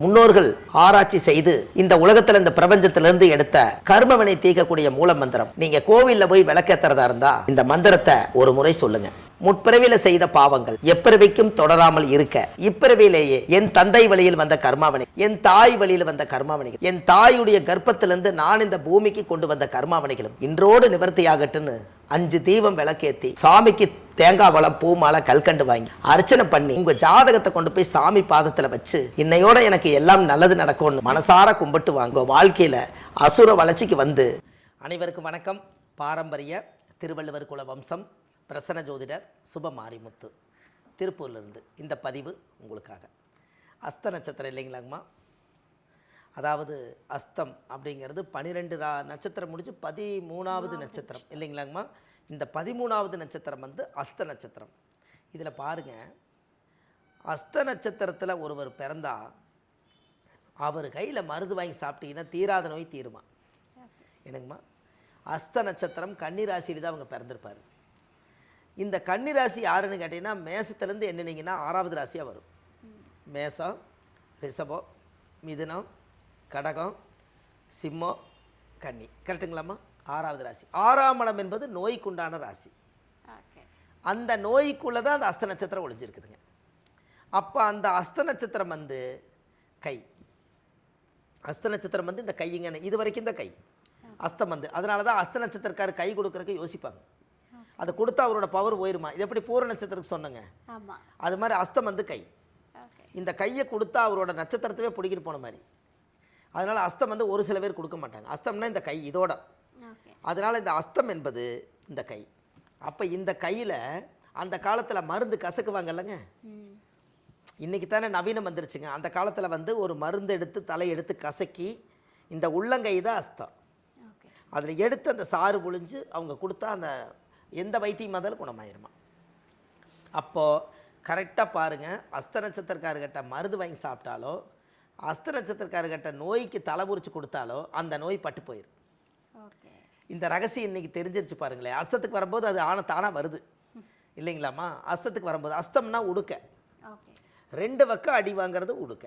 முன்னோர்கள் ஆராய்ச்சி செய்து இந்த உலகத்துல இந்த பிரபஞ்சத்திலிருந்து எடுத்த கர்மவினை தீர்க்கக்கூடிய மூல மந்திரம். நீங்க கோவில்ல போய் விளக்கேத்துறதா இருந்தா இந்த மந்திரத்தை ஒரு முறை சொல்லுங்க. முற்பிறவியில செய்த பாவங்கள் எப்பிறவிக்கும் தொடராமல் இருக்க இப்பிறவியிலேயே என் தந்தை வழியில் வந்த கர்மாவினை, என் தாய் வழியில் வந்த கர்மாவினைகள், என் தாயுடைய கர்ப்பத்திலிருந்து நான் இந்த பூமிக்கு கொண்டு வந்த கர்மாவினைகளும் இன்றோடு நிவர்த்தியாகட்டுன்னு 5 தீபம் விளக்கேத்தி சாமிக்கு தேங்காய் வளம் பூ மாலை கல்கண்டு வாங்கி அர்ச்சனை பண்ணி உங்க ஜாதகத்தை கொண்டு போய் சாமி பாதத்துல வச்சு இன்னையோட எனக்கு எல்லாம் நல்லது நடக்கும்னு மனசார கும்பிட்டு வாங்க. வாழ்க்கையில அசுர வளர்ச்சிக்கு வந்து. அனைவருக்கும் வணக்கம். பாரம்பரிய திருவள்ளுவர் குல வம்சம் பிரசன்ன ஜோதிடர் சுப மாரிமுத்து திருப்பூர்லேருந்து இந்த பதிவு உங்களுக்காக. அஸ்த நட்சத்திரம் இல்லைங்களாங்கம்மா, அதாவது அஸ்தம் அப்படிங்கிறது 12 நட்சத்திரம் முடிச்சு 13வது நட்சத்திரம் இல்லைங்களாங்கம்மா. இந்த 13வது நட்சத்திரம் வந்து அஸ்த நட்சத்திரம். இதில் பாருங்கள், அஸ்த நட்சத்திரத்தில் ஒருவர் பிறந்தா அவர் கையில் மருந்து வாங்கி சாப்பிட்டீங்கன்னா தீராத நோய் தீருமா. என்னங்கம்மா, அஸ்த நட்சத்திரம் கன்னிராசியில் தான் அவங்க பிறந்திருப்பார். இந்த கன்னிராசி யாருன்னு கேட்டிங்கன்னா மேசத்துலேருந்து என்னன்னீங்கன்னா 6வது ராசியாக வரும். மேசம், ரிஷபம், மிதுனம், கடகம், சிம்மம், கன்னி. கரெக்டுங்களாம்மா? 6வது ராசி. 6ஆம் இடம் என்பது நோய்க்குண்டான ராசி. அந்த நோய்க்குள்ளே தான் அந்த அஸ்த நட்சத்திரம் ஒளிஞ்சிருக்குதுங்க. அப்போ அந்த அஸ்த நட்சத்திரம் வந்து கை. அஸ்த நட்சத்திரம் வந்து இந்த கைங்க, இது வரைக்கும் இந்த கை அஸ்தம் வந்து. அதனால தான் அஸ்த நட்சத்திரக்காரர் கை கொடுக்குறதுக்கு யோசிப்பாங்க. அதை கொடுத்தா அவரோட பவர் போயிருமா. இது எப்படி பூர நட்சத்திரத்துக்கு சொன்னங்க, அது மாதிரி அஸ்தம் வந்து கை. இந்த கையை கொடுத்தா அவரோட நட்சத்திரத்தவே பிடிக்கிட்டு போன மாதிரி. அதனால் அஸ்தம் வந்து ஒரு சில பேர் கொடுக்க மாட்டாங்க. அஸ்தம்னா இந்த கை இதோட. அதனால் இந்த அஸ்தம் என்பது இந்த கை. அப்போ இந்த கையில் அந்த காலத்தில் மருந்து கசக்குவாங்க இல்லைங்க. இன்றைக்கி தானே நவீனம் வந்துருச்சுங்க. அந்த காலத்தில் வந்து ஒரு மருந்து எடுத்து தலை எடுத்து கசக்கி இந்த உள்ளங்கை தான் அஸ்தம். அதில் எடுத்து அந்த சாறு புழிஞ்சு அவங்க கொடுத்தா அந்த எந்த வைத்தியம் முதல் குணமாயிருமா. அப்போது கரெக்டாக பாருங்கள், அஸ்த நட்சத்திரக்காரர்கிட்ட மருந்து வாங்கி சாப்பிட்டாலோ அஸ்த நட்சத்திரக்காரர்கிட்ட நோய்க்கு தலைபுரிச்சு கொடுத்தாலோ அந்த நோய் பட்டு போயிடும். இந்த ரகசியம் இன்றைக்கி தெரிஞ்சிருச்சு பாருங்களேன். அஸ்தத்துக்கு வரும்போது அது தானாக வருது இல்லைங்களாம்மா. அஸ்தத்துக்கு வரும்போது அஸ்தம்னா உடுக்க, 2 பக்கம் அடி வாங்கிறது உடுக்க.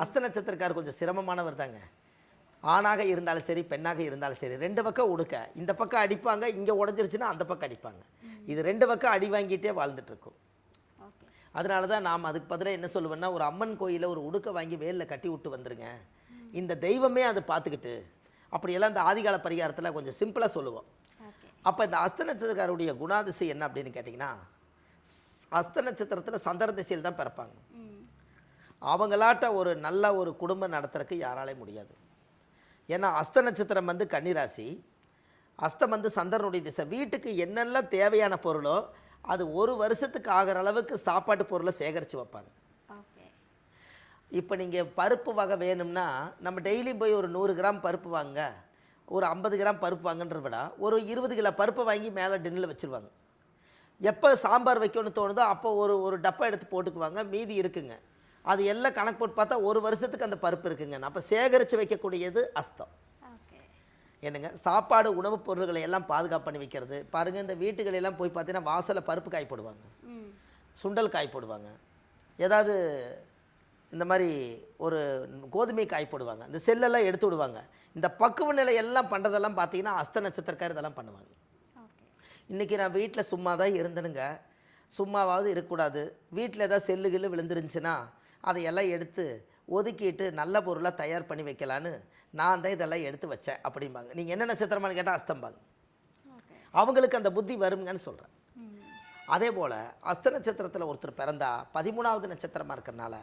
அஸ்த நட்சத்திரக்காரர் கொஞ்சம் சிரமமானவர் தாங்க. ஆணாக இருந்தாலும் சரி பெண்ணாக இருந்தாலும் சரி 2 பக்கம் உடுக்க. இந்த பக்கம் அடிப்பாங்க, இங்கே உடஞ்சிருச்சுன்னா அந்த பக்கம் அடிப்பாங்க. இது 2 பக்கம் அடி வாங்கிட்டே வாழ்ந்துட்டுருக்கும். அதனால தான் நாம் அதுக்கு பதிலாக என்ன சொல்லுவேன்னா, ஒரு அம்மன் கோயிலில் ஒரு உடுக்க வாங்கி வேலில் கட்டி விட்டு வந்துருங்க. இந்த தெய்வமே அதை பார்த்துக்கிட்டு அப்படியெல்லாம் இந்த ஆதிகால பரிகாரத்தில் கொஞ்சம் சிம்பிளாக சொல்லுவோம். அப்போ இந்த அஸ்த நட்சத்திரக்காரருடைய குணாதிசை என்ன அப்படின்னு கேட்டிங்கன்னா, அஸ்த நட்சத்திரத்தில் சந்திர திசையில் தான் பிறப்பாங்க. அவங்களாட்ட ஒரு நல்ல ஒரு குடும்பம் நடத்துறதுக்கு யாராலையும் முடியாது. ஏன்னா அஸ்த நட்சத்திரம் வந்து கன்னிராசி, அஸ்தம் வந்து சந்திரனுடைய திசை. வீட்டுக்கு என்னெல்லாம் தேவையான பொருளோ அது ஒரு வருஷத்துக்கு ஆகிற அளவுக்கு சாப்பாட்டு பொருளை சேகரித்து வைப்பாங்க. இப்போ நீங்கள் பருப்பு வகை வேணும்னா நம்ம டெய்லியும் போய் ஒரு 100 கிராம் பருப்பு வாங்க, ஒரு 50 கிராம் பருப்பு வாங்கன்றத விட ஒரு 20 கிலோ பருப்பை வாங்கி மேலே டின்னில் வச்சுருவாங்க. எப்போ சாம்பார் வைக்கணும்னு தோணுதோ அப்போ ஒரு டப்பா எடுத்து போட்டுக்குவாங்க, மீதி இருக்குங்க. அது எல்லாம் கணக்கு போட்டு பார்த்தா ஒரு வருஷத்துக்கு அந்த பருப்பு இருக்குங்க. அப்போ சேகரித்து வைக்கக்கூடியது அஸ்தம். என்னங்க, சாப்பாடு உணவுப் பொருள்களை எல்லாம் பாதுகாப்பு பண்ணி வைக்கிறது. பாருங்கள், இந்த வீட்டுகளெல்லாம் போய் பார்த்தீங்கன்னா வாசலில் பருப்பு காய் போடுவாங்க, சுண்டல் காய் போடுவாங்க, ஏதாவது இந்த மாதிரி ஒரு கோதுமை காய் போடுவாங்க, இந்த செல்லெல்லாம் எடுத்து விடுவாங்க. இந்த பக்குவ நிலை எல்லாம் பண்ணுறதெல்லாம் பார்த்தீங்கன்னா அஸ்த நட்சத்திரக்காரர் இதெல்லாம் பண்ணுவாங்க. இன்றைக்கி நான் வீட்டில் சும்மா தான் இருந்தனுங்க, சும்மாவாவது இருக்கக்கூடாது, வீட்டில் ஏதாவது செல்லு கில்லு விழுந்துருந்துச்சுன்னா அதையெல்லாம் எடுத்து ஒதுக்கிட்டு நல்ல பொருளாக தயார் பண்ணி வைக்கலான்னு நான் தான் இதெல்லாம் எடுத்து வச்சேன் அப்படிம்பாங்க. நீங்கள் என்ன நட்சத்திரமானு கேட்டால் அஸ்தம்பாங்க. அவங்களுக்கு அந்த புத்தி வருங்கன்னு சொல்கிறேன். அதே போல் அஸ்த நட்சத்திரத்தில் ஒருத்தர் பிறந்தா 13வது நட்சத்திரமாக இருக்கிறனால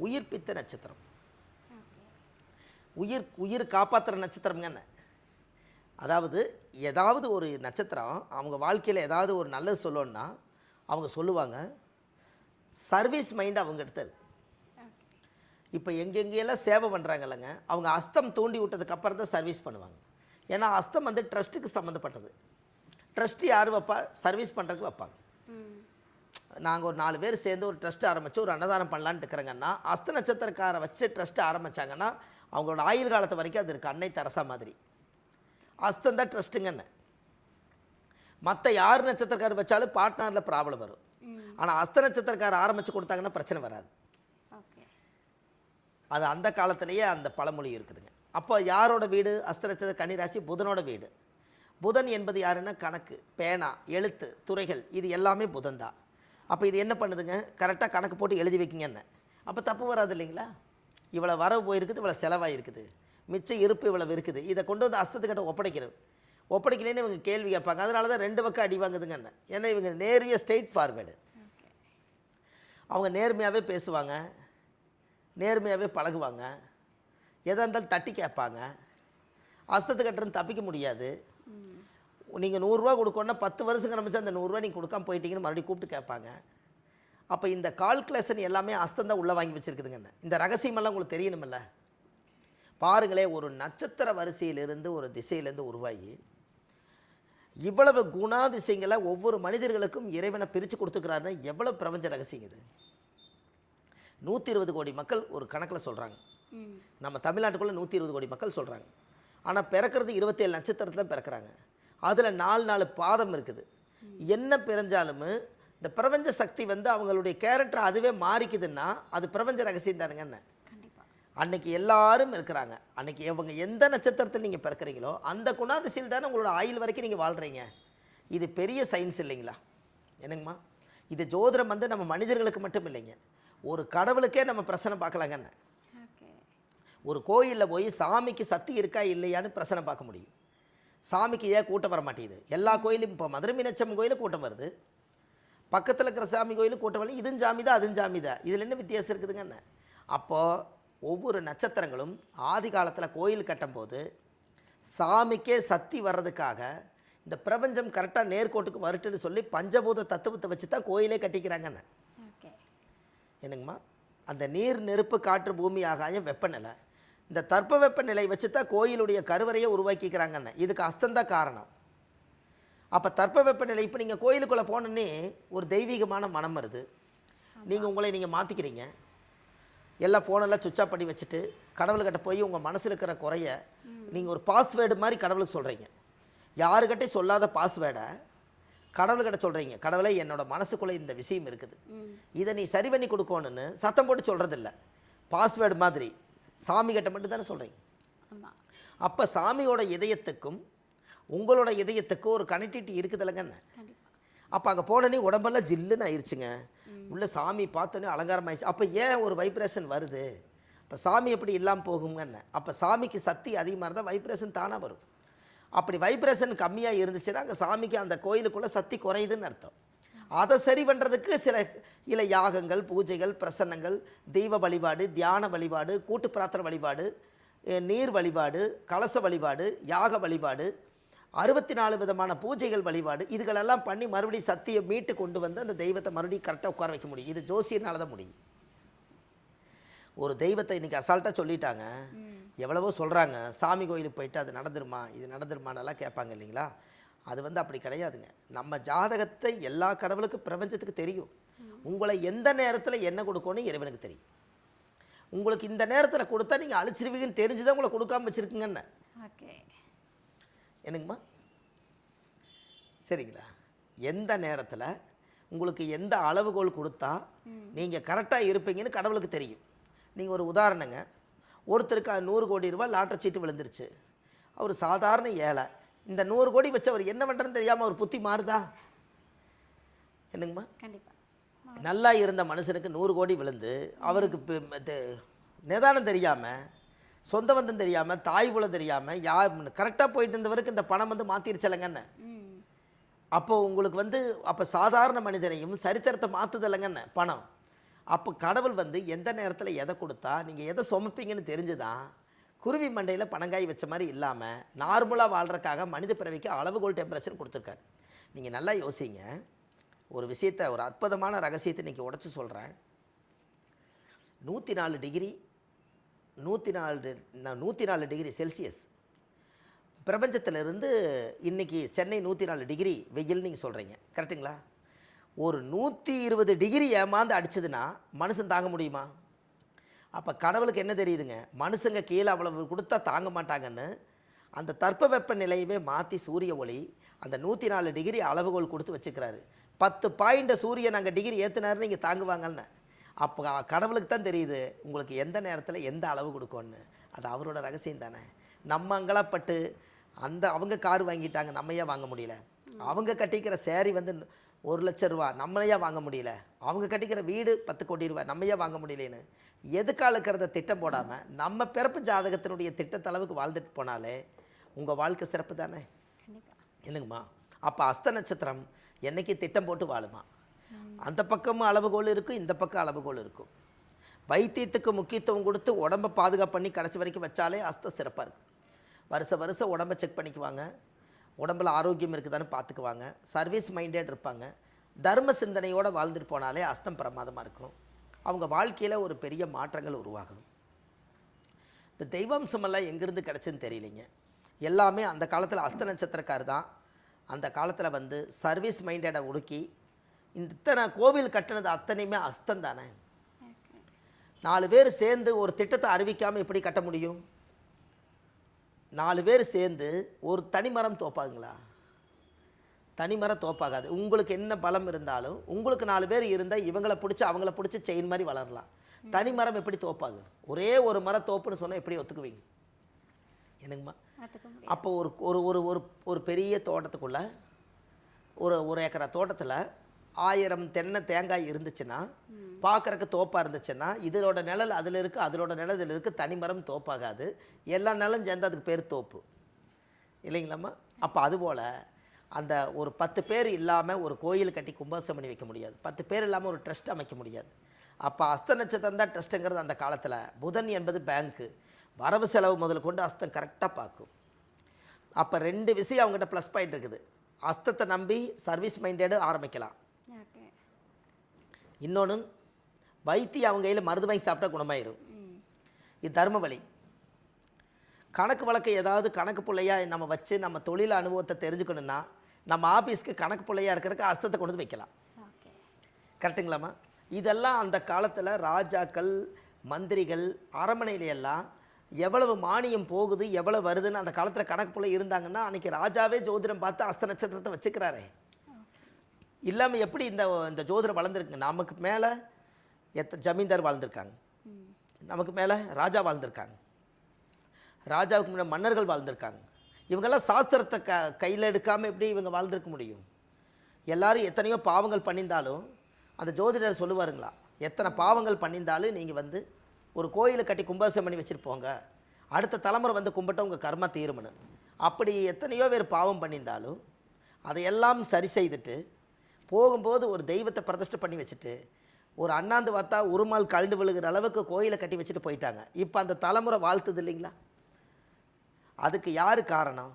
உயிர்ப்பித்த நட்சத்திரம், உயிர் காப்பாற்றுற நட்சத்திரம்ங்க. அதாவது ஏதாவது ஒரு நட்சத்திரம் அவங்க வாழ்க்கையில் ஏதாவது ஒரு நல்லது சொல்லணுன்னா அவங்க சொல்லுவாங்க. சர்வீஸ் மைண்ட் அவங்க எடுத்தது. இப்போ எங்கெங்கெல்லாம் சேவை பண்ணுறாங்கல்லங்க, அவங்க அஸ்தம் தூண்டி விட்டதுக்கப்புறம் தான் சர்வீஸ் பண்ணுவாங்க. ஏன்னா அஸ்தம் வந்து ட்ரஸ்ட்டுக்கு சம்மந்தப்பட்டது. ட்ரஸ்ட்டு யார் வைப்பா? சர்வீஸ் பண்ணுறதுக்கு வைப்பாங்க. நாங்கள் ஒரு 4 பேர் சேர்ந்து ஒரு ட்ரஸ்ட் ஆரம்பித்து ஒரு அன்னதானம் பண்ணலான்னு இருக்கிறாங்கன்னா அஸ்த நட்சத்திரக்காரை வச்சு ட்ரஸ்ட்டு ஆரம்பித்தாங்கன்னா அவங்களோட ஆயுள் காலத்து வரைக்கும் அது இருக்குது. அன்னை தெரசா மாதிரி அஸ்தம் தான் ட்ரஸ்ட்டுங்கன்னு. மற்ற யார் நட்சத்திரக்காரர் வச்சாலும் பார்ட்னரில் ப்ராப்ளம் வரும். ஆனால் அஸ்த நட்சத்திரக்காரர் ஆரம்பித்து கொடுத்தாங்கன்னா பிரச்சனை வராது. அது அந்த காலத்திலேயே அந்த பழமொழி இருக்குதுங்க. அப்போ யாரோட வீடு? அஸ்த நட்சத்திர கன்னிராசி புதனோட வீடு. புதன் என்பது யாருன்னா கணக்கு, பேனா, எழுத்து, துறைகள், இது எல்லாமே புதன் தான். அப்போ இது என்ன பண்ணுதுங்க? கரெக்டாக கணக்கு போட்டு எழுதி வைக்கிங்கன்னு. அப்போ தப்பு வராது இல்லைங்களா? இவ்வளோ வரவு போயிருக்குது, இவ்வளோ செலவாக இருக்குது, மிச்சம் இருப்பு இவ்வளவு இருக்குது, இதை கொண்டு வந்து அஸ்தத்துக்கிட்ட ஒப்படைக்கிறது. ஒப்படைக்கலன்னு இவங்க கேள்வி கேட்பாங்க. அதனால தான் 2 பக்கம் அடி வாங்குதுங்கன்னு. ஏன்னா இவங்க நேர்மையாக ஸ்ட்ரெயிட் ஃபார்வேர்டு. அவங்க நேர்மையாகவே பேசுவாங்க, நேர்மையாகவே பழகுவாங்க, எதாக இருந்தாலும் தட்டி கேட்பாங்க. அஸ்தத்துக்கிட்டேருந்து தப்பிக்க முடியாது. நீங்கள் 100 ரூபா கொடுக்கணுன்னா 10 வருஷம் கிளம்பிச்சு அந்த 100 ரூபா நீங்கள் கொடுக்காம போயிட்டீங்கன்னு மறுபடியும் கூப்பிட்டு கேட்பாங்க. அப்போ இந்த கால்குலேஷன் எல்லாமே அஸ்தம் தான் உள்ளே வாங்கி வச்சுருக்குதுங்கண்ணே. இந்த ரகசியமெல்லாம் உங்களுக்கு தெரியணுமில்ல. பாருங்களேன், ஒரு நட்சத்திர வரிசையிலிருந்து ஒரு திசையிலேருந்து உருவாகி இவ்வளவு குணாதிசயங்களை ஒவ்வொரு மனிதர்களுக்கும் இறைவனை பிரித்து கொடுத்துக்கிறாருன்னா எவ்வளோ பிரபஞ்ச ரகசியம் இது. 120 கோடி மக்கள் ஒரு கணக்கில் சொல்கிறாங்க. நம்ம தமிழ்நாட்டுக்குள்ளே 120 கோடி மக்கள் சொல்கிறாங்க. ஆனால் பிறக்கிறது 27 நட்சத்திரத்தில் பிறக்கிறாங்க. அதில் 4 பாதம் இருக்குது. என்ன பிறஞ்சாலும் இந்த பிரபஞ்ச சக்தி வந்து அவங்களுடைய கேரக்டர் அதுவே மாறிக்குதுன்னா அது பிரபஞ்ச ரகசியம் தானுங்கன்னு. அன்னைக்கு எல்லாரும் இருக்கிறாங்க. அன்னைக்கு இவங்க எந்த நட்சத்திரத்தில் நீங்கள் பிறக்கிறீங்களோ அந்த குணாதிசையில் தானே உங்களோட ஆயுள் வரைக்கும் நீங்கள் வாழ்கிறீங்க. இது பெரிய சயின்ஸ் இல்லைங்களா? என்னங்கம்மா, இது ஜோதிடம் வந்து நம்ம மனிதர்களுக்கு மட்டும் இல்லைங்க, ஒரு கடவுளுக்கே நம்ம பிரச்சனை பார்க்கலாங்கன்னு. ஒரு கோயிலில் போய் சாமிக்கு சக்தி இருக்கா இல்லையான்னு பிரச்சனை பார்க்க முடியும். சாமிக்கு ஏன் கூட்டம் வர மாட்டேங்குது? எல்லா கோயிலும் இப்போ மதுரை மீனாட்சி கோயிலும் கூட்டம் வருது, பக்கத்தில் இருக்கிற சாமி கோயிலும் கூட்டம் வரல. இதுவும் சாமி தான் அதுவும் சாமி தான், இதில் என்ன வித்தியாசம் இருக்குதுங்கன்னு. அப்போது ஒவ்வொரு நட்சத்திரங்களும் ஆதி காலத்தில் கோயில் கட்டும்போது சாமிக்கே சக்தி வர்றதுக்காக இந்த பிரபஞ்சம் கரெக்டாக நேர்கோட்டுக்கு வரட்டுன்னு சொல்லி பஞ்சபூத தத்துவத்தை வச்சு தான் கோயிலே கட்டிக்கிறாங்கன்னு. என்னங்கம்மா, அந்த நீர், நெருப்பு, காற்று, பூமி, ஆகாயம், வெப்பநிலை, இந்த தட்ப வெப்பநிலை வச்சு தான் கோயிலுடைய கருவறையை உருவாக்கிக்கிறாங்கன்னு. இதுக்கு அஸ்தந்தான் காரணம். அப்போ தட்ப வெப்பநிலை இப்போ நீங்கள் கோயிலுக்குள்ளே போனோன்னே ஒரு தெய்வீகமான மனம் வருது. நீங்கள் உங்களை நீங்கள் மாற்றிக்கிறீங்க. எல்லாம் ஃபோனெல்லாம் சுவிட்ச் ஆஃப் பண்ணி வச்சுட்டு கடவுள்கிட்ட போய் உங்கள் மனசில் இருக்கிற குறைய நீங்கள் ஒரு பாஸ்வேர்டு மாதிரி கடவுளுக்கு சொல்கிறீங்க. யாருக்கிட்டே சொல்லாத பாஸ்வேர்டை கடவுள்கிட்ட சொல்கிறீங்க. கடவுளை என்னோட மனசுக்குள்ளே இந்த விஷயம் இருக்குது, இதை நீ சரி பண்ணி கொடுக்கணுன்னு சத்தம் போட்டு சொல்கிறதில்ல, பாஸ்வேர்டு மாதிரி சாமிகிட்ட மட்டும் தானே சொல்கிறீங்க. அப்போ சாமியோட இதயத்துக்கும் உங்களோட இதயத்துக்கும் ஒரு கனெக்டிவிட்டி இருக்குதுல்லங்கன்னு. அப்போ அங்கே போனோன்னே உடம்பெல்லாம் ஜில்லுன்னு ஆயிடுச்சுங்க. உள்ள சாமி பார்த்தோன்னே அலங்காரம் ஆயிடுச்சு. அப்போ ஏன் ஒரு வைப்ரேஷன் வருது? இப்போ சாமி எப்படி இல்லாமல் போகுங்கன்னு. அப்போ சாமிக்கு சக்தி அதிகமாக இருந்தால் வைப்ரேஷன் தானாக வரும். அப்படி வைப்ரேஷன் கம்மியாக இருந்துச்சுன்னா அங்கே சாமிக்கு அந்த கோயிலுக்குள்ளே சக்தி குறையுதுன்னு அர்த்தம். அதை சரி பண்ணுறதுக்கு சில யாகங்கள், பூஜைகள், பிரசன்னங்கள், தெய்வ வழிபாடு, தியான வழிபாடு, கூட்டு பிரார்த்தனை வழிபாடு, நீர் வழிபாடு, கலச வழிபாடு, யாக வழிபாடு, 64 விதமான பூஜைகள் வழிபாடு, இதுகளெல்லாம் பண்ணி மறுபடியும் சக்தியை மீட்டு கொண்டு வந்து அந்த தெய்வத்தை மறுபடியும் கரெக்டாக உட்கார வைக்க முடியும். இது ஜோசியர்னால தான் முடியும். ஒரு தெய்வத்தை இன்றைக்கி அசால்ட்டாக சொல்லிட்டாங்க, எவ்வளவோ சொல்கிறாங்க, சாமி கோயிலுக்கு போயிட்டு அது நடந்துருமா இது நடந்துருமானெல்லாம் கேட்பாங்க இல்லைங்களா? அது வந்து அப்படி கிடையாதுங்க. நம்ம ஜாதகத்தை எல்லா கடவுளுக்கும் பிரபஞ்சத்துக்கு தெரியும். உங்களை எந்த நேரத்தில் என்ன கொடுக்கணும் இறைவனுக்கு தெரியும். உங்களுக்கு இந்த நேரத்தில் கொடுத்தா நீங்கள் அழிச்சிருவீங்கன்னு தெரிஞ்சுதான் உங்களை கொடுக்காம வச்சுருக்குங்கன்னு. என்னங்கம்மா, சரிங்களா? எந்த நேரத்தில் உங்களுக்கு எந்த அளவுகோல் கொடுத்தா நீங்கள் கரெக்டாக இருப்பீங்கன்னு கடவுளுக்கு தெரியும். நீங்கள் ஒரு உதாரணங்க, ஒருத்தருக்கு 100 கோடி ரூபாய் லாட்டரி சீட்டு விழுந்துருச்சு. அவர் சாதாரண ஏழை. இந்த 100 கோடி வச்சு அவர் என்ன பண்ணுறதுன்னு தெரியாமல் அவர் புத்தி மாறுதா? என்னங்கம்மா, கண்டிப்பாக. நல்லா இருந்த மனுஷனுக்கு 100 கோடி விழுந்து அவருக்கு நிதானம் தெரியாமல், சொந்த பந்தம் தெரியாமல், தாய் புலம் தெரியாமல், கரெக்டாக போயிட்டு இருந்தவருக்கு இந்த பணம் வந்து மாற்றிருச்சலைங்கன்னு. அப்போ உங்களுக்கு வந்து அப்போ சாதாரண மனிதனையும் சரித்திரத்தை மாற்றுதலைங்கன்னு பணம். அப்போ கடவுள் வந்து எந்த நேரத்தில் எதை கொடுத்தா நீங்கள் எதை சுமப்பீங்கன்னு தெரிஞ்சுதான் குருவி மண்டையில் பனங்காய் வச்ச மாதிரி இல்லாமல் நார்மலாக வாழ்கிறக்காக மனித பிறவிக்கு அளவுகோல் டெம்பரேச்சர் கொடுத்துருக்காரு. நீங்கள் நல்லா யோசிங்க. ஒரு விஷயத்தை, ஒரு அற்புதமான ரகசியத்தை இன்றைக்கி உடச்சி சொல்கிறேன். 104 டிகிரி 104 டிகிரி செல்சியஸ் பிரபஞ்சத்திலிருந்து இன்றைக்கி சென்னை 104 டிகிரி வெயில் நீங்கள் சொல்கிறீங்க, கரெக்டுங்களா? ஒரு 120 டிகிரி ஏமாந்து அடிச்சதுன்னா மனுஷன் தாங்க முடியுமா? அப்போ கடவுளுக்கு என்ன தெரியுதுங்க, மனுஷங்க கீழே அவ்வளவு கொடுத்தா தாங்க மாட்டாங்கன்னு அந்த தட்ப வெப்ப நிலையவே மாற்றி சூரிய ஒளி அந்த 104 டிகிரி அளவுகோல் கொடுத்து வச்சுக்கிறாரு. 10 பாயிண்ட்டை சூரியன் அங்கே டிகிரி ஏற்றினாருன்னு நீங்கள் தாங்குவாங்கன்னு. அப்போ கடவுளுக்கு தான் தெரியுது உங்களுக்கு எந்த நேரத்தில் எந்த அளவு கொடுக்கணும்னு. அது அவரோட ரகசியம் தானே. நம்ம அங்கலாப்பட்டு அவங்க கார் வாங்கிட்டாங்க, நம்மையா வாங்க முடியல. அவங்க கட்டிக்கிற சேரீ வந்து 1,00,000 ரூபா, நம்மளையா வாங்க முடியல. அவங்க கட்டிக்கிற வீடு 10 கோடி ரூபாய், நம்மையா வாங்க முடியலன்னு எதுக்காலுக்கிறத திட்டம் போடாமல் நம்ம பிறப்பு ஜாதகத்தினுடைய திட்டத்தளவுக்கு வாழ்ந்துட்டு போனாலே உங்கள் வாழ்க்கை சிறப்பு தானே இல்லைங்கம்மா. அப்போ அஸ்த நட்சத்திரம் என்னைக்கு திட்டம் போட்டு வாழுமா. அந்த பக்கமும் அளவுகோல் இருக்கும், இந்த பக்கம் அளவுகோல் இருக்கும். வைத்தியத்துக்கு முக்கியத்துவம் கொடுத்து உடம்பை பாதுகாப்பு பண்ணி கடைசி வரைக்கும் வச்சாலே அஸ்தம் சிறப்பாக இருக்கும். வருஷம் உடம்பை செக் பண்ணிக்குவாங்க, உடம்பில் ஆரோக்கியம் இருக்குதான்னு பார்த்துக்குவாங்க, சர்வீஸ் மைண்டட் இருப்பாங்க, தர்ம சிந்தனையோடு வாழ்ந்துட்டு போனாலே அஸ்தம் பிரமாதமாக இருக்கும். அவங்க வாழ்க்கையில் ஒரு பெரிய மாற்றங்கள் உருவாகும். இந்த தெய்வாம்சமெல்லாம் எங்கேருந்து கிடச்சுன்னு தெரியலைங்க. எல்லாமே அந்த காலத்தில் அஸ்த நட்சத்திரக்கார் தான் அந்த காலத்தில் வந்து சர்வீஸ் மைண்டடை ஒடுக்கி இத்தனை கோவில் கட்டினது அத்தனையுமே அஸ்தம் தானே. 4 பேர் சேர்ந்து ஒரு திட்டத்தை அறிவிக்காமல் எப்படி கட்ட முடியும்? 4 பேர் சேர்ந்து ஒரு தனிமரம் தோப்பாகுங்களா? தனிமரம் தோப்பாகாது. உங்களுக்கு என்ன பலம் இருந்தாலும் உங்களுக்கு 4 பேர் இருந்தால் இவங்களை பிடிச்சி அவங்கள பிடிச்சி செயின் மாதிரி வளரலாம். தனிமரம் எப்படி தோப்பாகுது? ஒரே ஒரு மரம் தோப்புன்னு சொன்னால் எப்படி ஒத்துக்குவீங்க? என்னங்கம்மா? அப்போ ஒரு ஒரு ஒரு ஒரு ஒரு பெரிய தோட்டத்துக்குள்ளே ஒரு ஏக்கரா தோட்டத்தில் 1000 தென்னை தேங்காய் இருந்துச்சுன்னா, பார்க்குறக்கு தோப்பாக இருந்துச்சுன்னா, இதோட நிழல் அதில் இருக்குது, அதோட நிழல் இதில் இருக்குது, தனிமரம் தோப்பாகாது. எல்லா நிலம் சேர்ந்து அதுக்கு பேர் தோப்பு இல்லைங்களாம்மா. அப்போ அதுபோல் அந்த ஒரு 10 பேர் இல்லாமல் ஒரு கோயில் கட்டி கும்பாபிஷேகம் பண்ணி வைக்க முடியாது. 10 பேர் இல்லாமல் ஒரு ட்ரஸ்ட் அமைக்க முடியாது. அப்போ அஸ்த நட்சத்திரம் தான் ட்ரஸ்ட்டுங்கிறது. அந்த காலத்தில் புதன் என்பது பேங்க்கு, வரவு செலவு முதல் கொண்டு அஸ்தம் கரெக்டாக பார்க்கும். அப்போ 2 விஷயம் அவங்ககிட்ட ப்ளஸ் பாயிண்ட் இருக்குது. அஸ்தத்தை நம்பி சர்வீஸ் மைண்டடு ஆரம்பிக்கலாம். இன்னொன்று வைத்தியம் அவங்க கையில் மருந்து வாங்கி சாப்பிட்டா குணமாயிரும். இது தர்ம வழி. கணக்கு வழக்கு ஏதாவது கணக்கு பிள்ளையாக நம்ம வச்சு நம்ம தொழில் அனுபவத்தை தெரிஞ்சுக்கணுன்னா நம்ம ஆஃபீஸ்க்கு கணக்கு பிள்ளையாக இருக்கிறதுக்கு அஸ்தத்தை கொண்டு வைக்கலாம். கரெக்டுங்களாம்மா? இதெல்லாம் அந்த காலத்தில் ராஜாக்கள் மந்திரிகள் அரண்மனையிலையெல்லாம் எவ்வளவு மானியம் போகுது எவ்வளவு வருதுன்னு அந்த காலத்தில் கணக்கு பிள்ளை இருந்தாங்கன்னா அன்றைக்கி ராஜாவே ஜோதிடம் பார்த்து அஸ்த நட்சத்திரத்தை வச்சுக்கிறாரே. இல்லாமல் எப்படி இந்த ஜோதிடம் வளர்ந்துருக்குங்க? நமக்கு மேலே ஜமீன்தார் வாழ்ந்திருக்காங்க, நமக்கு மேலே ராஜா வாழ்ந்திருக்காங்க, ராஜாவுக்கு முன்னாடி மன்னர்கள் வாழ்ந்திருக்காங்க. இவங்கெல்லாம் சாஸ்திரத்தை கையில் எடுக்காமல் எப்படி இவங்க வாழ்ந்திருக்க முடியும்? எல்லாரும் எத்தனையோ பாவங்கள் பண்ணியிருந்தாலும் அந்த ஜோதிடர் சொல்லுவாருங்களா, எத்தனை பாவங்கள் பண்ணியிருந்தாலும் நீங்கள் வந்து ஒரு கோயிலை கட்டி கும்பாபிஷேகம் பண்ணி வச்சுட்டு போங்க, அடுத்த தலைமுறை வந்து கும்பிட்ட உங்கள் கர்மா தீருமனு. அப்படி எத்தனையோ பேர் பாவம் பண்ணியிருந்தாலும் அதையெல்லாம் சரி செய்துட்டு போகும்போது ஒரு தெய்வத்தை பிரதிஷ்டை பண்ணி வச்சுட்டு ஒரு அண்ணாந்து பார்த்தா உருமால் கழண்டு விழுகிற அளவுக்கு கோயிலை கட்டி வச்சுட்டு போயிட்டாங்க. இப்போ அந்த தலைமுறை வாழ்த்துது இல்லைங்களா? அதுக்கு யார் காரணம்?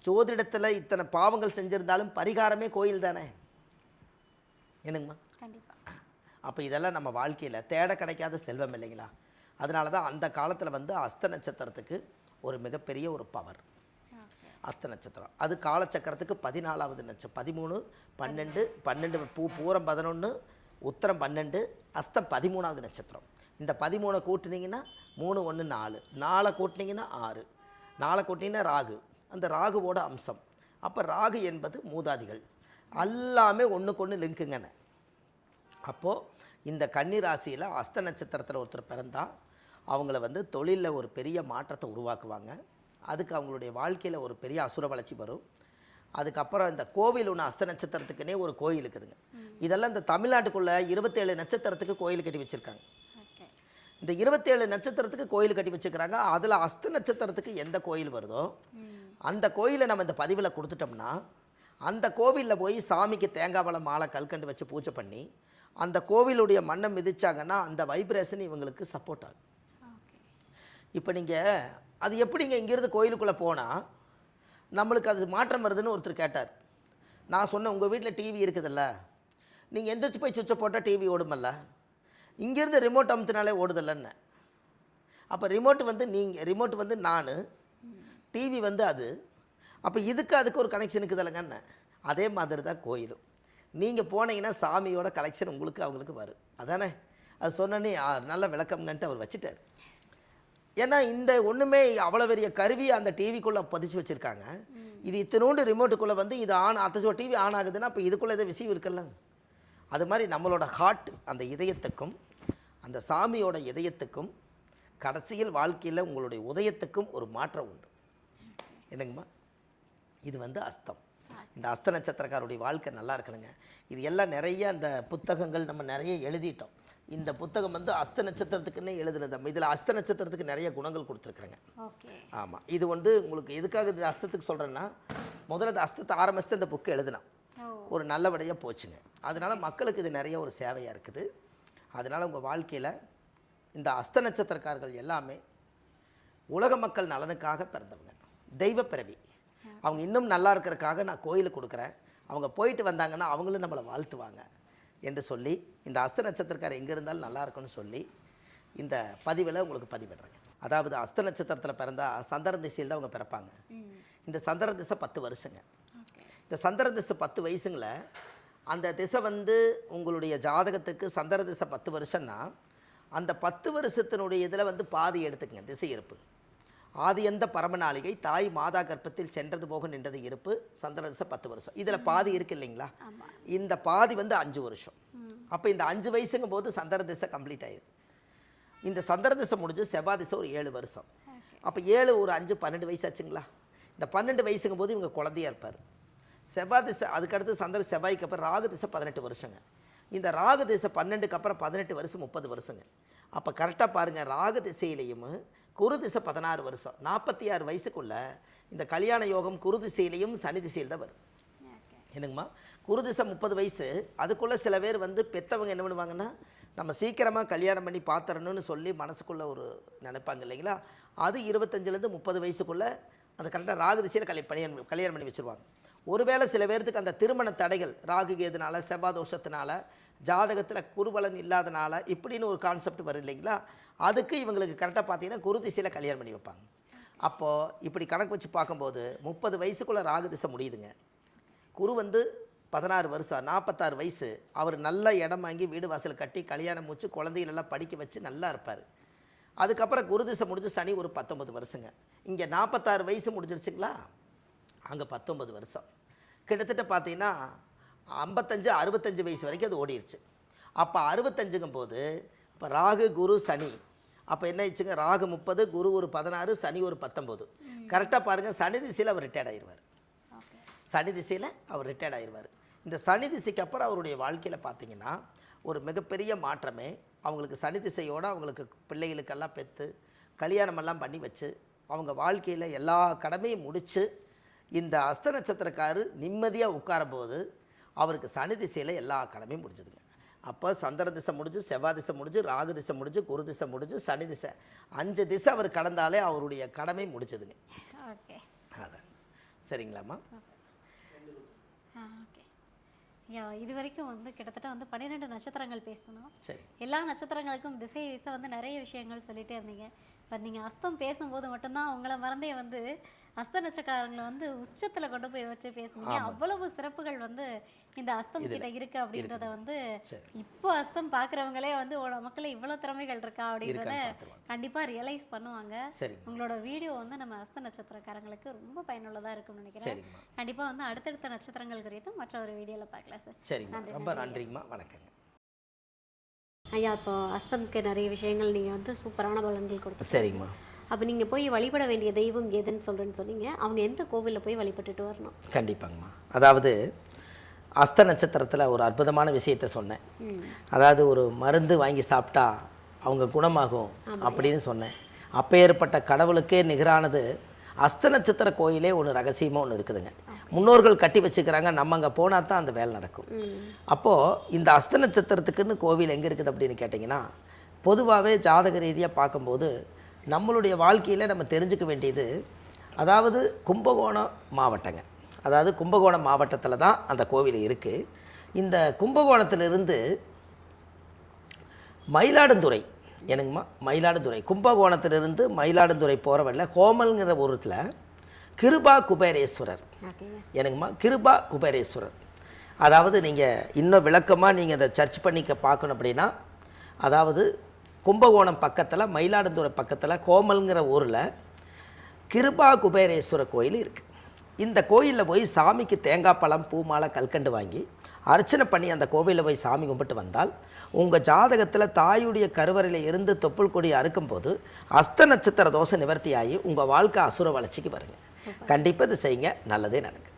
ஜோதிடத்தில் இத்தனை பாவங்கள் செஞ்சுருந்தாலும் பரிகாரமே கோயில் தானே. என்னங்கம்மா? கண்டிப்பாக. அப்போ இதெல்லாம் நம்ம வாழ்க்கையில் தேட கிடைக்காத செல்வம் இல்லைங்களா? அதனால தான் அந்த காலத்தில் வந்து அஸ்த நட்சத்திரத்துக்கு ஒரு மிகப்பெரிய ஒரு பவர். அஸ்த நட்சத்திரம் அது காலச்சக்கரத்துக்கு 14வது நட்சத்திரம். 13 12 12 பூரம் 11 உத்திரம் 12 அஸ்தம் 13வது நட்சத்திரம். இந்த 13 கூட்டினீங்கன்னா 3 1 4 4 கூட்டினீங்கன்னா 6 4 கூட்டினீங்கன்னா ராகு, அந்த ராகுவோட அம்சம். அப்போ ராகு என்பது மூதாதிகள் எல்லாமே ஒன்றுக்கு ஒன்று லிங்க்குங்கன்னு. அப்போது இந்த கன்னி ராசியில் அஸ்த நட்சத்திரத்தில் ஒருத்தர் பிறந்தால் அவங்கள வந்து தொழிலில் ஒரு பெரிய மாற்றத்தை உருவாக்குவாங்க. அதுக்கு அவங்களுடைய வாழ்க்கையில் ஒரு பெரிய அசுர வளர்ச்சி வரும். அதுக்கப்புறம் இந்த கோவில் ஒன்று அஸ்த நட்சத்திரத்துக்குன்னே ஒரு கோயில் இருக்குதுங்க. இதெல்லாம் இந்த தமிழ்நாட்டுக்குள்ளே 27 நட்சத்திரத்துக்கு கோயில் கட்டி வச்சுருக்காங்க. இந்த 27 நட்சத்திரத்துக்கு கோயில் கட்டி வச்சுக்கிறாங்க. அதில் அஸ்த நட்சத்திரத்துக்கு எந்த கோயில் வருதோ அந்த கோயிலை நம்ம இந்த பதிவில் கொடுத்துட்டோம்னா அந்த கோவிலில் போய் சாமிக்கு தேங்காய் பழம் மாலை கல்கண்டு வச்சு பூஜை பண்ணி அந்த கோவிலுடைய மண்ணை மிதிச்சாங்கன்னா அந்த வைப்ரேஷன் இவங்களுக்கு சப்போர்ட் ஆகும். இப்போ நீங்கள் அது எப்படிங்க இங்கேருந்து கோயிலுக்குள்ளே போனால் நம்மளுக்கு அது மாற்றம் வருதுன்னு ஒருத்தர் கேட்டார். நான் சொன்னேன், உங்கள் வீட்டில் டிவி இருக்குதுல்ல, நீங்கள் எந்திரிச்சு போய் சுவிட்சை போட்டால் டிவி ஓடுமல்ல, இங்கேருந்து ரிமோட் அமுத்தினாலே ஓடுதில்லன்னு. அப்போ ரிமோட் வந்து நான், டிவி வந்து அது. அப்போ அதுக்கு ஒரு கனெக்ஷன் இருக்குதில்லங்கன்னு. அதே மாதிரி தான் கோயிலும். நீங்கள் போனீங்கன்னா சாமியோட கலெக்ஷன் உங்களுக்கு அவங்களுக்கு வரும். அதானே? அது சொன்னோன்னே நல்ல விளக்கம்ங்கன்ட்டு அவர் வச்சுட்டார். ஏன்னா இந்த ஒன்றுமே அவ்வளோ பெரிய கருவி அந்த டிவிக்குள்ளே பதிச்சு வச்சுருக்காங்க. இது இத்தினோண்டு ரிமோட்டுக்குள்ளே வந்து இது அத்தச்சோ டிவி ஆன் ஆகுதுன்னா அப்போ இதுக்குள்ளே எதோ விஷயம் இருக்குல்ல. அது மாதிரி நம்மளோட ஹார்ட் அந்த இதயத்துக்கும் அந்த சாமியோட இதயத்துக்கும் கடைசியில் வாழ்க்கையில் உங்களுடைய உதயத்துக்கும் ஒரு மாற்றம் உண்டு. என்னங்கம்மா, இது வந்து அஸ்தம். இந்த அஸ்த நட்சத்திரக்காருடைய வாழ்க்கை நல்லா இருக்கணுங்க. இது எல்லாம் நிறைய அந்த புத்தகங்கள் நம்ம நிறைய எழுதிட்டோம். இந்த புத்தகம் வந்து அஸ்த நட்சத்திரத்துக்குன்னே எழுதுனது. இதில் அஸ்த நட்சத்திரத்துக்கு நிறைய குணங்கள் கொடுத்துருக்குறேங்க. ஆமாம், இது வந்து உங்களுக்கு எதுக்காக இந்த அஸ்தத்துக்கு சொல்கிறேன்னா, முதல்ல இந்த அஸ்தத்தை ஆரம்பித்து இந்த புக்கு எழுதினோம், ஒரு நல்லபடியாக போச்சுங்க. அதனால் மக்களுக்கு இது நிறைய ஒரு சேவையாக இருக்குது. அதனால் உங்கள் வாழ்க்கையில் இந்த அஸ்த நட்சத்திரக்காரர்கள் எல்லாமே உலக மக்கள் நலனுக்காக பிறந்தவங்க, தெய்வ பிறவி. அவங்க இன்னும் நல்லா இருக்கிறதுக்காக நான் கோயிலுக்கு கொடுக்குறேன், அவங்க போயிட்டு வந்தாங்கன்னா அவங்களும் நம்மளை வாழ்த்துவாங்க என்று சொல்லி, இந்த அஸ்த நட்சத்திரக்காரர் எங்கே இருந்தாலும் நல்லா இருக்குன்னு சொல்லி இந்த பதிவில் உங்களுக்கு பதிவிடுறேங்க. அதாவது அஸ்த நட்சத்திரத்தில் பிறந்தால் சந்திர திசையில் தான் அவங்க பிறப்பாங்க. இந்த சந்திர திசை 10 வருஷங்க. இந்த சந்திர திசை 10 வயசுங்கள அந்த திசை வந்து உங்களுடைய ஜாதகத்துக்கு சந்திர திசை 10 வருஷம்னா அந்த 10 வருஷத்தினுடைய இதில் வந்து பாதி எடுத்துக்கங்க. திசை இருப்பு ஆதி எந்த பரமநாளிகை தாய் மாதா கர்ப்பத்தில் சென்றது போக நின்றது இருப்பு சந்திர திசை 10 வருஷம். இதில் பாதி இருக்கு இல்லைங்களா, இந்த பாதி வந்து 5 வருஷம். அப்போ இந்த 5 வயசுங்கும் போது சந்திர திசை கம்ப்ளீட் ஆயிடுது. இந்த சந்திர திசை முடிஞ்சு செவ்வாய் திசை ஒரு 7 வருஷம். அப்போ 7 ஒரு 5 12 வயசு ஆச்சுங்களா. இந்த 12 வயசுங்கும் போது இவங்க குழந்தையா இருப்பார். செவ்வாய் திசை அதுக்கடுத்து சந்திர செவ்வாய்க்கு அப்புறம் ராகு திசை 18 வருஷங்க. இந்த ராகு திசை 12க்கு அப்புறம் 18 வருஷம் 30 வருஷங்க. அப்போ கரெக்டாக பாருங்கள், ராகு திசையிலையும் குரு திசை 16 வருஷம் 46 வயசுக்குள்ள இந்த கல்யாண யோகம் குரு திசையிலையும் சனி திசையில் தான் வரும். என்னங்கம்மா, குரு திசை 30 வயசு. அதுக்குள்ளே சில பேர் வந்து பெற்றவங்க என்ன பண்ணுவாங்கன்னா, நம்ம சீக்கிரமாக கல்யாணம் பண்ணி பார்த்துறணும்னு சொல்லி மனசுக்குள்ளே ஒரு நினைப்பாங்க இல்லைங்களா. அது 25லேருந்து 30 வயசுக்குள்ளே அந்த கரெக்டாக ராகு திசையில் கல்யாணம் பண்ணி வச்சுருவாங்க. ஒருவேளை சில பேர்த்துக்கு அந்த திருமண தடைகள் ராகு கேதுனால செவ்வாய் தோஷத்தினால ஜாதகத்தில் குருபலன் இல்லாதனால இப்படின்னு ஒரு கான்செப்ட் வரும் இல்லைங்களா. அதுக்கு இவங்களுக்கு கரெக்டாக பார்த்தீங்கன்னா குரு திசையில் கல்யாணம் பண்ணி வைப்பாங்க. அப்போது இப்படி கணக்கு வச்சு பார்க்கும்போது 30 வயசுக்குள்ளே ராகு திசை முடியுதுங்க. குரு வந்து 16 வருஷம் 46 வயசு. அவர் நல்ல இடம் வாங்கி வீடு வாசல் கட்டி கல்யாணம் முடிச்சு குழந்தைகளெல்லாம் படிக்க வச்சு நல்லா இருப்பார். அதுக்கப்புறம் குரு திசை முடிஞ்சு சனி ஒரு 19 வருஷங்க. இங்கே 46 வயசு முடிஞ்சிருச்சுங்களா, அங்கே 19 வருஷம். கிட்டத்தட்ட பார்த்தீங்கன்னா 55 65 வயசு வரைக்கும் அது ஓடிடுச்சு. அப்போ 65ங்கும் போது இப்போ ராகு குரு சனி அப்போ என்ன ஆயிடுச்சுங்க, ராகு 30 குரு ஒரு 16 சனி ஒரு 19. கரெக்டாக பாருங்கள், சனி திசையில் அவர் ரிட்டையர்ட் ஆயிடுவார். சனி திசையில் அவர் ரிட்டையர்ட் ஆயிடுவார். இந்த சனி திசைக்கு அப்புறம் அவருடைய வாழ்க்கையில் பார்த்தீங்கன்னா ஒரு மிகப்பெரிய மாற்றமே. அவங்களுக்கு சனி திசையோடு அவங்களுக்கு பிள்ளைகளுக்கெல்லாம் பெற்று கல்யாணமெல்லாம் பண்ணி வச்சு அவங்க வாழ்க்கையில் எல்லா கடமையும் முடித்து இந்த அஸ்த நட்சத்திரக்காரர் நிம்மதியாக உட்காரும்போது அவருக்கு சனி திசையில் எல்லா கடமையும் முடிஞ்சுதுங்க. அப்போ சந்திர திசை முடிஞ்சு செவ்வாய் திசை முடிஞ்சு ராகு திசை முடிஞ்சு குரு திசை முடிஞ்சு சனி திசை 5 திசை அவர் கடந்தாலே அவருடைய கடமை முடிச்சதுங்க. ஓகே, அதான் சரிங்களாம்மா. ஓகே. இது வரைக்கும் வந்து கிட்டத்தட்ட வந்து 12 நட்சத்திரங்கள் பேசணும். சரி, எல்லா நட்சத்திரங்களுக்கும் திசை வந்து நிறைய விஷயங்கள் சொல்லிட்டே இருந்தீங்க. பட் நீங்கள் அஸ்தம் பேசும்போது மட்டும்தான் உங்களை மறந்தே வந்து அஸ்த நட்சத்திரங்களை வந்து உச்சத்தில் கொண்டு போய் வச்சு பேசுனீங்க. அவ்வளவு சிறப்புகள் வந்து இந்த அஸ்தம் கிட்ட இருக்கு அப்படின்றத வந்து இப்போ அஸ்தம் பார்க்குறவங்களே வந்து மக்களே இவ்வளோ திறமைகள் இருக்கா அப்படின்றத கண்டிப்பாக ரியலைஸ் பண்ணுவாங்க. உங்களோட வீடியோ வந்து நம்ம அஸ்த நட்சத்திரக்காரங்களுக்கு ரொம்ப பயனுள்ளதாக இருக்கும்னு நினைக்கிறேன். கண்டிப்பாக வந்து அடுத்தடுத்த நட்சத்திரங்கள் குறித்து மற்ற ஒரு வீடியோவில் பார்க்கலாம் சார். சரி, ரொம்ப நன்றிங்கம்மா, வணக்கங்க. ஐயா, இப்போ அஸ்தம்க்கு நிறைய விஷயங்கள் நீங்கள் வந்து சூப்பரான பலன்கள் கொடுத்து. சரிங்கம்மா. அப்போ நீங்கள் போய் வழிபட வேண்டிய தெய்வம் எதுன்னு சொல்கிறேன்னு சொன்னீங்க. அவங்க எந்த கோவிலில் போய் வழிபட்டுட்டு வரணும்? கண்டிப்பாங்கம்மா. அதாவது அஸ்த நட்சத்திரத்தில் ஒரு அற்புதமான விஷயத்தை சொன்னேன். அதாவது ஒரு மருந்து வாங்கி சாப்பிட்டா அவங்க குணமாகும் அப்படின்னு சொன்னேன். அப்பேற்பட்ட கடவுளுக்கே நிகரானது அஸ்த நட்சத்திர கோயிலே ஒன்று ரகசியமாக ஒன்று இருக்குதுங்க. முன்னோர்கள் கட்டி வச்சுக்கிறாங்க, நம்ம அங்கே போனால் தான் அந்த வேலை நடக்கும். அப்போது இந்த அஸ்த நட்சத்திரத்துக்குன்னு கோவில் எங்கே இருக்குது அப்படின்னு கேட்டிங்கன்னா, பொதுவாகவே ஜாதக ரீதியாக பார்க்கும்போது நம்மளுடைய வாழ்க்கையில் நம்ம தெரிஞ்சுக்க வேண்டியது, அதாவது கும்பகோணம் மாவட்டங்க. அதாவது கும்பகோணம் மாவட்டத்தில் தான் அந்த கோவில் இருக்குது. இந்த கும்பகோணத்திலிருந்து மயிலாடுதுறை, எனக்குமா மயிலாடுதுறை, கும்பகோணத்திலிருந்து மயிலாடுதுறை போகிற வழியில் கோமல்ங்கிற ஊரத்தில் கிருபா குபேரேஸ்வரர், எனக்குமா கிருபா குபேரேஸ்வரர். அதாவது நீங்கள் இன்னும் விளக்கமாக நீங்கள் அதை சர்ச் பண்ணிக்க பார்க்கணும் அப்படின்னா, அதாவது கும்பகோணம் பக்கத்தில் மயிலாடுதுறை பக்கத்தில் கோமல்ங்கிற ஊரில் கிருபா குபேரேஸ்வரர் கோயில் இருக்குது. இந்த கோயிலில் போய் சாமிக்கு தேங்காய் பழம் பூ மாலை கல்கண்டு வாங்கி அர்ச்சனை பண்ணி அந்த கோவிலில் போய் சாமி கும்பிட்டு வந்தால் உங்கள் ஜாதகத்தில் தாயுடைய கருவறையில் இருந்து தொப்புள் கொடி அறுக்கும்போது அஸ்த நட்சத்திர தோஷ நிவர்த்தியாகி உங்கள் வாழ்க்கை அசுர வளர்ச்சிக்கு வருங்க. கண்டிப்பாக இது செய்யுங்க, நல்லதே நடக்கும்.